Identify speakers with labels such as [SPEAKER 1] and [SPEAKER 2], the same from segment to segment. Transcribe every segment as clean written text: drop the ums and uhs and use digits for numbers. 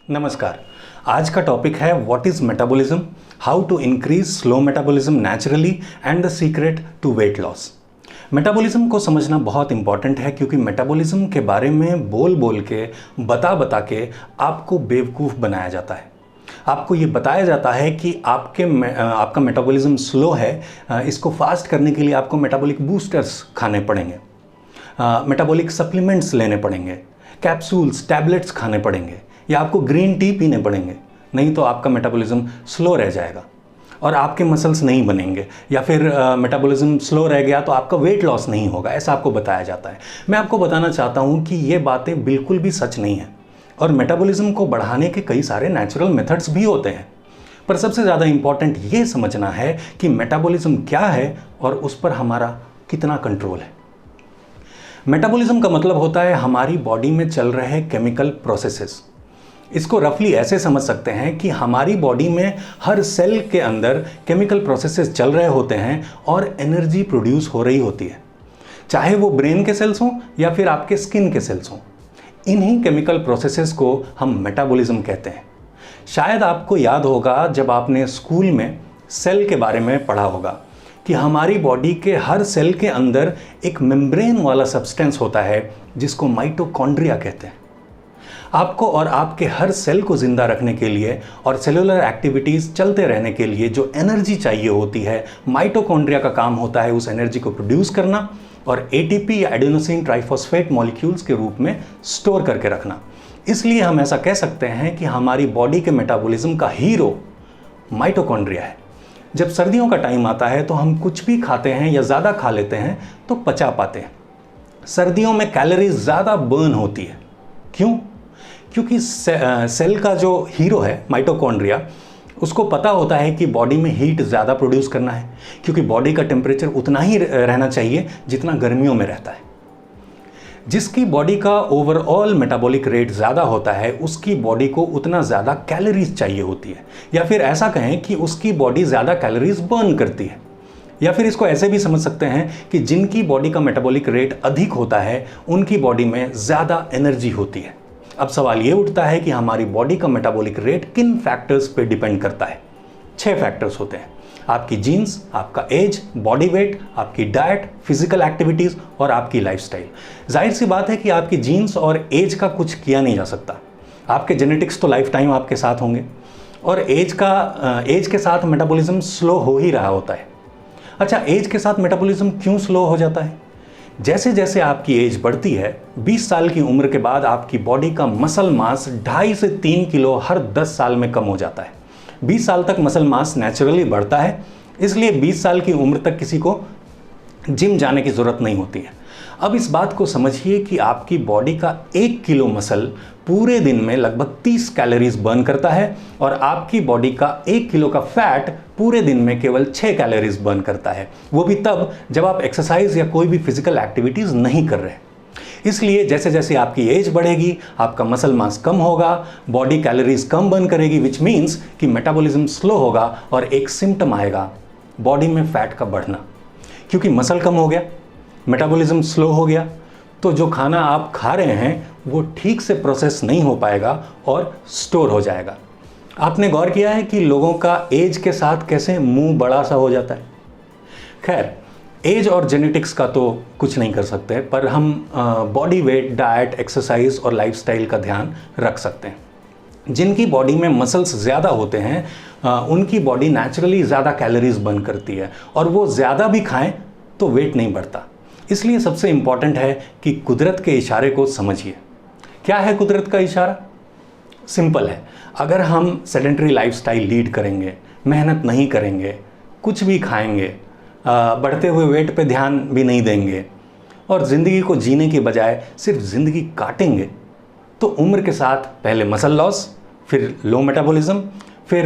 [SPEAKER 1] नमस्कार। आज का टॉपिक है what is metabolism, how to increase slow metabolism naturally and the secret to weight loss. Metabolism को समझना बहुत इंपॉर्टेंट है क्योंकि मेटाबॉलिज्म के बारे में बोल बोल के बता के आपको बेवकूफ़ बनाया जाता है। आपको ये बताया जाता है कि आपका मेटाबॉलिज्म स्लो है, इसको फास्ट करने के लिए आपको मेटाबॉलिक बूस्टर्स खाने पड़ेंगे, मेटाबॉलिक सप्लीमेंट्स लेने पड़ेंगे, कैप्सूल्स टैबलेट्स खाने पड़ेंगे या आपको ग्रीन टी पीने पड़ेंगे, नहीं तो आपका मेटाबॉलिज्म स्लो रह जाएगा और आपके मसल्स नहीं बनेंगे, या फिर मेटाबॉलिज्म स्लो रह गया तो आपका वेट लॉस नहीं होगा, ऐसा आपको बताया जाता है। मैं आपको बताना चाहता हूँ कि ये बातें बिल्कुल भी सच नहीं है और मेटाबॉलिज्म को बढ़ाने के कई सारे नेचुरल मेथड्स भी होते हैं, पर सबसे ज़्यादा इम्पॉर्टेंट ये समझना है कि मेटाबॉलिज्म क्या है और उस पर हमारा कितना कंट्रोल है। मेटाबॉलिज्म का मतलब होता है हमारी बॉडी में चल रहे केमिकल प्रोसेसेस। इसको रफली ऐसे समझ सकते हैं कि हमारी बॉडी में हर सेल के अंदर केमिकल प्रोसेसेस चल रहे होते हैं और एनर्जी प्रोड्यूस हो रही होती है, चाहे वो ब्रेन के सेल्स हों या फिर आपके स्किन के सेल्स हों। इन्हीं केमिकल प्रोसेसेस को हम मेटाबॉलिज्म कहते हैं। शायद आपको याद होगा जब आपने स्कूल में सेल के बारे में पढ़ा होगा कि हमारी बॉडी के हर सेल के अंदर एक मेम्ब्रेन वाला सब्सटेंस होता है जिसको माइटोकॉन्ड्रिया कहते हैं। आपको और आपके हर सेल को ज़िंदा रखने के लिए और सेलुलर एक्टिविटीज़ चलते रहने के लिए जो एनर्जी चाहिए होती है, माइटोकॉन्ड्रिया का काम होता है उस एनर्जी को प्रोड्यूस करना और एटीपी या एडेनोसिन ट्राइफॉस्फेट मॉलिक्यूल्स के रूप में स्टोर करके रखना। इसलिए हम ऐसा कह सकते हैं कि हमारी बॉडी के मेटाबॉलिज्म का हीरो माइटोकॉन्ड्रिया है। जब सर्दियों का टाइम आता है तो हम कुछ भी खाते हैं या ज़्यादा खा लेते हैं तो पचा पाते हैं। सर्दियों में कैलोरीज ज़्यादा बर्न होती है। क्यों? क्योंकि सेल का जो हीरो है माइटोकॉन्ड्रिया, उसको पता होता है कि बॉडी में हीट ज़्यादा प्रोड्यूस करना है, क्योंकि बॉडी का टेम्परेचर उतना ही रहना चाहिए जितना गर्मियों में रहता है। जिसकी बॉडी का ओवरऑल मेटाबॉलिक रेट ज़्यादा होता है उसकी बॉडी को उतना ज़्यादा कैलोरीज चाहिए होती है, या फिर ऐसा कहें कि उसकी बॉडी ज़्यादा कैलोरीज बर्न करती है। या फिर इसको ऐसे भी समझ सकते हैं कि जिनकी बॉडी का मेटाबॉलिक रेट अधिक होता है उनकी बॉडी में ज़्यादा एनर्जी होती है। अब सवाल ये उठता है कि हमारी बॉडी का मेटाबॉलिक रेट किन फैक्टर्स पे डिपेंड करता है। 6 फैक्टर्स होते हैं: आपकी जीन्स, आपका एज, बॉडी वेट, आपकी डाइट, फिजिकल एक्टिविटीज़ और आपकी लाइफस्टाइल। जाहिर सी बात है कि आपकी जीन्स और एज का कुछ किया नहीं जा सकता। आपके जेनेटिक्स तो लाइफ टाइम आपके साथ होंगे और एज के साथ मेटाबॉलिज्म स्लो हो ही रहा होता है। अच्छा, एज के साथ मेटाबॉलिज्म क्यों स्लो हो जाता है? जैसे जैसे आपकी एज बढ़ती है, 20 साल की उम्र के बाद आपकी बॉडी का मसल मास 2.5 से 3 किलो हर 10 साल में कम हो जाता है। 20 साल तक मसल मास नेचुरली बढ़ता है, इसलिए 20 साल की उम्र तक किसी को जिम जाने की ज़रूरत नहीं होती है। अब इस बात को समझिए कि आपकी बॉडी का 1 किलो मसल पूरे दिन में लगभग 30 कैलोरीज बर्न करता है और आपकी बॉडी का 1 किलो का फैट पूरे दिन में केवल 6 कैलोरीज बर्न करता है, वो भी तब जब आप एक्सरसाइज या कोई भी फिजिकल एक्टिविटीज़ नहीं कर रहे। इसलिए जैसे जैसे आपकी एज बढ़ेगी आपका मसल मास कम होगा, बॉडी कैलोरीज कम बर्न करेगी, विच मीन्स कि मेटाबॉलिज्म स्लो होगा और एक सिम्टम आएगा बॉडी में फैट का बढ़ना। क्योंकि मसल कम हो गया, मेटाबॉलिज्म स्लो हो गया, तो जो खाना आप खा रहे हैं वो ठीक से प्रोसेस नहीं हो पाएगा और स्टोर हो जाएगा। आपने गौर किया है कि लोगों का एज के साथ कैसे मुंह बड़ा सा हो जाता है? खैर, एज और जेनेटिक्स का तो कुछ नहीं कर सकते, पर हम बॉडी वेट, डाइट, एक्सरसाइज और लाइफस्टाइल का ध्यान रख सकते हैं। जिनकी बॉडी में मसल्स ज़्यादा होते हैं उनकी बॉडी नेचुरली ज़्यादा कैलोरीज बर्न करती है और वो ज़्यादा भी खाएं तो वेट नहीं बढ़ता। इसलिए सबसे इम्पॉर्टेंट है कि कुदरत के इशारे को समझिए। क्या है कुदरत का इशारा? सिंपल है। अगर हम सेडेंटरी लाइफस्टाइल लीड करेंगे, मेहनत नहीं करेंगे, कुछ भी खाएंगे, बढ़ते हुए वेट पे ध्यान भी नहीं देंगे और ज़िंदगी को जीने की बजाय सिर्फ ज़िंदगी काटेंगे, तो उम्र के साथ पहले मसल लॉस, फिर लो मेटाबॉलिज्म, फिर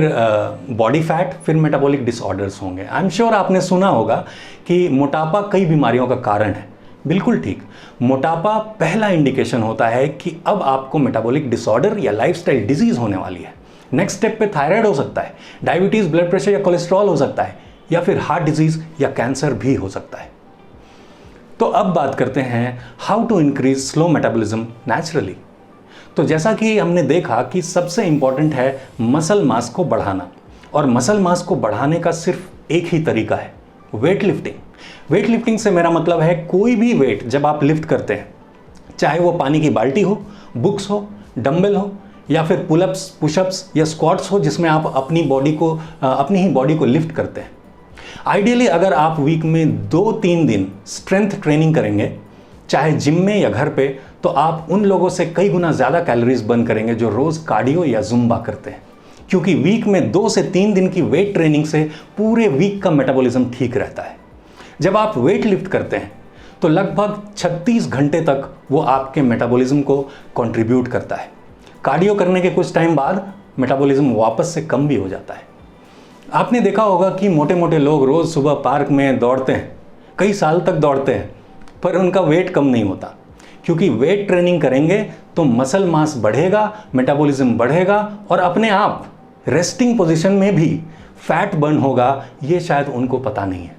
[SPEAKER 1] बॉडी फैट, फिर मेटाबॉलिक डिसऑर्डर्स होंगे। आई एम श्योर आपने सुना होगा कि मोटापा कई बीमारियों का कारण है। बिल्कुल ठीक, मोटापा पहला इंडिकेशन होता है कि अब आपको मेटाबॉलिक डिसऑर्डर या लाइफस्टाइल डिजीज होने वाली है। नेक्स्ट स्टेप पे थायराइड हो सकता है, डायबिटीज़, ब्लड प्रेशर या कोलेस्ट्रॉल हो सकता है, या फिर हार्ट डिजीज़ या कैंसर भी हो सकता है। तो अब बात करते हैं how to increase slow metabolism naturally. तो जैसा कि हमने देखा कि सबसे इंपॉर्टेंट है मसल मास को बढ़ाना, और मसल मास को बढ़ाने का सिर्फ एक ही तरीका है, वेट लिफ्टिंग। वेट लिफ्टिंग से मेरा मतलब है कोई भी वेट जब आप लिफ्ट करते हैं, चाहे वो पानी की बाल्टी हो, बुक्स हो, डंबल हो, या फिर पुलअप्स, पुशअप्स या स्क्वाट्स हो, जिसमें आप अपनी ही बॉडी को लिफ्ट करते हैं। आइडियली अगर आप वीक में 2-3 दिन स्ट्रेंथ ट्रेनिंग करेंगे, चाहे जिम में या घर पे, तो आप उन लोगों से कई गुना ज़्यादा कैलोरीज बर्न करेंगे जो रोज़ कार्डियो या जुम्बा करते हैं। क्योंकि वीक में 2 से 3 दिन की वेट ट्रेनिंग से पूरे वीक का मेटाबॉलिज्म ठीक रहता है। जब आप वेट लिफ्ट करते हैं तो लगभग 36 घंटे तक वो आपके मेटाबॉलिज्म को कंट्रीब्यूट करता है। कार्डियो करने के कुछ टाइम बाद मेटाबॉलिज्म वापस से कम भी हो जाता है। आपने देखा होगा कि मोटे मोटे लोग रोज़ सुबह पार्क में दौड़ते हैं, कई साल तक दौड़ते हैं, पर उनका वेट कम नहीं होता। क्योंकि वेट ट्रेनिंग करेंगे तो मसल मास बढ़ेगा, मेटाबॉलिज्म बढ़ेगा, और अपने आप रेस्टिंग पोजीशन में भी फैट बर्न होगा, ये शायद उनको पता नहीं है।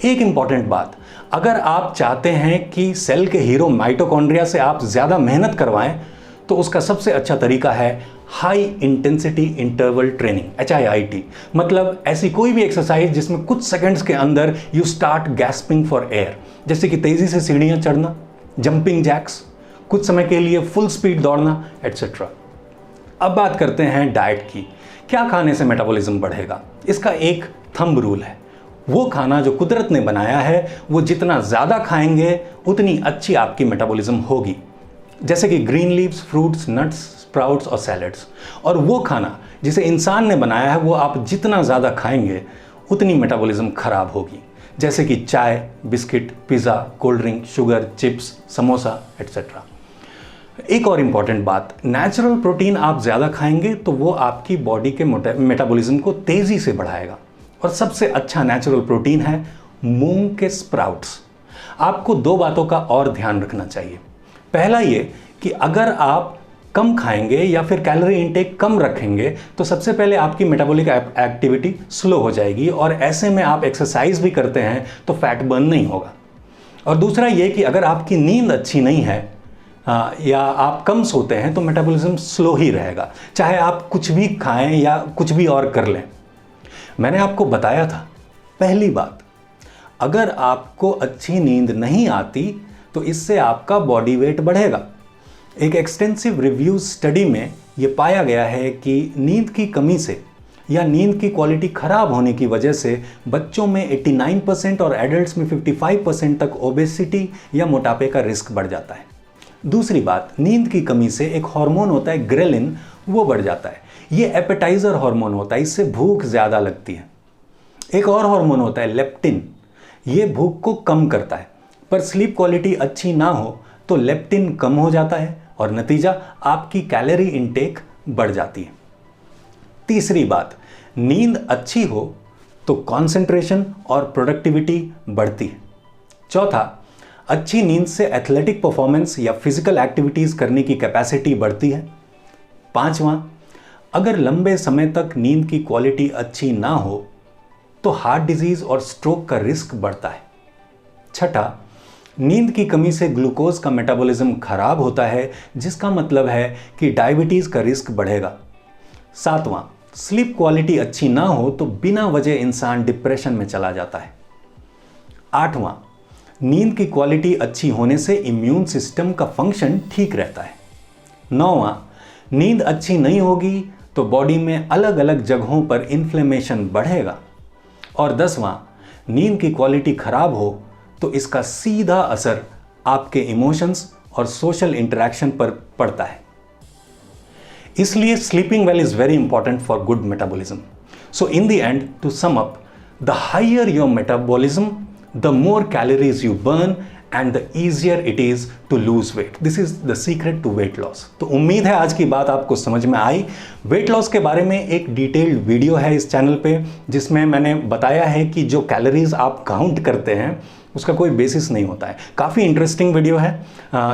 [SPEAKER 1] एक इंपॉर्टेंट बात, अगर आप चाहते हैं कि सेल के हीरो माइटोकॉन्ड्रिया से आप ज़्यादा मेहनत करवाएं, तो उसका सबसे अच्छा तरीका है high intensity interval training, HIIT। मतलब ऐसी कोई भी एक्सरसाइज जिसमें कुछ सेकंड्स के अंदर you start gasping for air, जैसे कि तेज़ी से सीढ़ियाँ चढ़ना, जंपिंग जैक्स, कुछ समय के लिए फुल स्पीड दौड़ना, एट्सेट्रा। अब बात करते हैं डाइट की। क्या खाने से मेटाबॉलिज्म बढ़ेगा? इसका एक थंब रूल है, वो खाना जो कुदरत ने बनाया है, वो जितना ज़्यादा खाएंगे उतनी अच्छी आपकी मेटाबॉलिज्म होगी। जैसे कि green leaves, fruits, nuts, sprouts और सैलड्स। और वो खाना जिसे इंसान ने बनाया है, वो आप जितना ज़्यादा खाएंगे उतनी मेटाबॉलिज्म खराब होगी। जैसे कि चाय, biscuit, pizza, cold drink, sugar, chips, samosa, etcetera. एक और इम्पॉर्टेंट बात, नेचुरल प्रोटीन आप ज़्यादा खाएंगे तो वो आपकी बॉडी के मेटाबॉलिज्म को तेज़ी से बढ़ाएगा। और सबसे अच्छा नेचुरल प्रोटीन है मूंग के स्प्राउट्स। आपको 2 बातों का और ध्यान रखना चाहिए। पहला ये कि अगर आप कम खाएंगे या फिर कैलोरी इनटेक कम रखेंगे तो सबसे पहले आपकी मेटाबॉलिक एक्टिविटी स्लो हो जाएगी, और ऐसे में आप एक्सरसाइज भी करते हैं तो फैट बर्न नहीं होगा। और दूसरा ये कि अगर आपकी नींद अच्छी नहीं है या आप कम सोते हैं तो मेटाबॉलिज्म स्लो ही रहेगा, चाहे आप कुछ भी खाएं या कुछ भी और कर लें। मैंने आपको बताया था, पहली बात, अगर आपको अच्छी नींद नहीं आती तो इससे आपका बॉडी वेट बढ़ेगा। एक एक्सटेंसिव रिव्यू स्टडी में ये पाया गया है कि नींद की कमी से या नींद की क्वालिटी खराब होने की वजह से बच्चों में 89% और एडल्ट्स में 55% तक ओबेसिटी या मोटापे का रिस्क बढ़ जाता है। दूसरी बात, नींद की कमी से एक हार्मोन होता है ग्रेलिन, वो बढ़ जाता है। ये एपेटाइजर हार्मोन होता है, इससे भूख ज़्यादा लगती है। एक और हार्मोन होता है लेप्टिन, ये भूख को कम करता है। पर स्लीप क्वालिटी अच्छी ना हो तो लेप्टिन कम हो जाता है और नतीजा आपकी कैलोरी इनटेक बढ़ जाती है। तीसरी बात, नींद अच्छी हो तो कंसंट्रेशन और प्रोडक्टिविटी बढ़ती है। चौथा, अच्छी नींद से एथलेटिक परफॉर्मेंस या फिजिकल एक्टिविटीज करने की कैपेसिटी बढ़ती है। पांचवा, अगर लंबे समय तक नींद की क्वालिटी अच्छी ना हो तो हार्ट डिजीज और स्ट्रोक का रिस्क बढ़ता है। छठा, नींद की कमी से ग्लूकोज का मेटाबॉलिज्म खराब होता है, जिसका मतलब है कि डायबिटीज का रिस्क बढ़ेगा। सातवां, स्लीप क्वालिटी अच्छी ना हो तो बिना वजह इंसान डिप्रेशन में चला जाता है। आठवां, नींद की क्वालिटी अच्छी होने से इम्यून सिस्टम का फंक्शन ठीक रहता है। नौवां, नींद अच्छी नहीं होगी तो बॉडी में अलग अलग जगहों पर इन्फ्लेमेशन बढ़ेगा। और 10वां, नींद की क्वालिटी खराब हो तो इसका सीधा असर आपके इमोशंस और सोशल इंटरेक्शन पर पड़ता है। इसलिए sleeping well is very important for good metabolism. So in the end, to sum up, the higher your metabolism, the more calories you burn and the easier it is to lose weight. This is the secret to weight loss. तो उम्मीद है आज की बात आपको समझ में आई। Weight loss के बारे में एक डिटेल्ड वीडियो है इस चैनल पे, जिसमें मैंने बताया है कि जो कैलोरीज आप काउंट करते हैं उसका कोई बेसिस नहीं होता है। काफ़ी इंटरेस्टिंग वीडियो है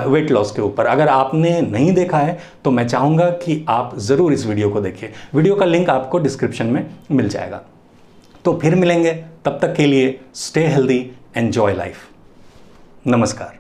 [SPEAKER 1] वेट लॉस के ऊपर। अगर आपने नहीं देखा है तो मैं चाहूँगा कि आप ज़रूर इस वीडियो को देखिए। वीडियो का लिंक आपको डिस्क्रिप्शन में मिल जाएगा। तो फिर मिलेंगे, तब तक के लिए स्टे हेल्दी, एंजॉय लाइफ। नमस्कार।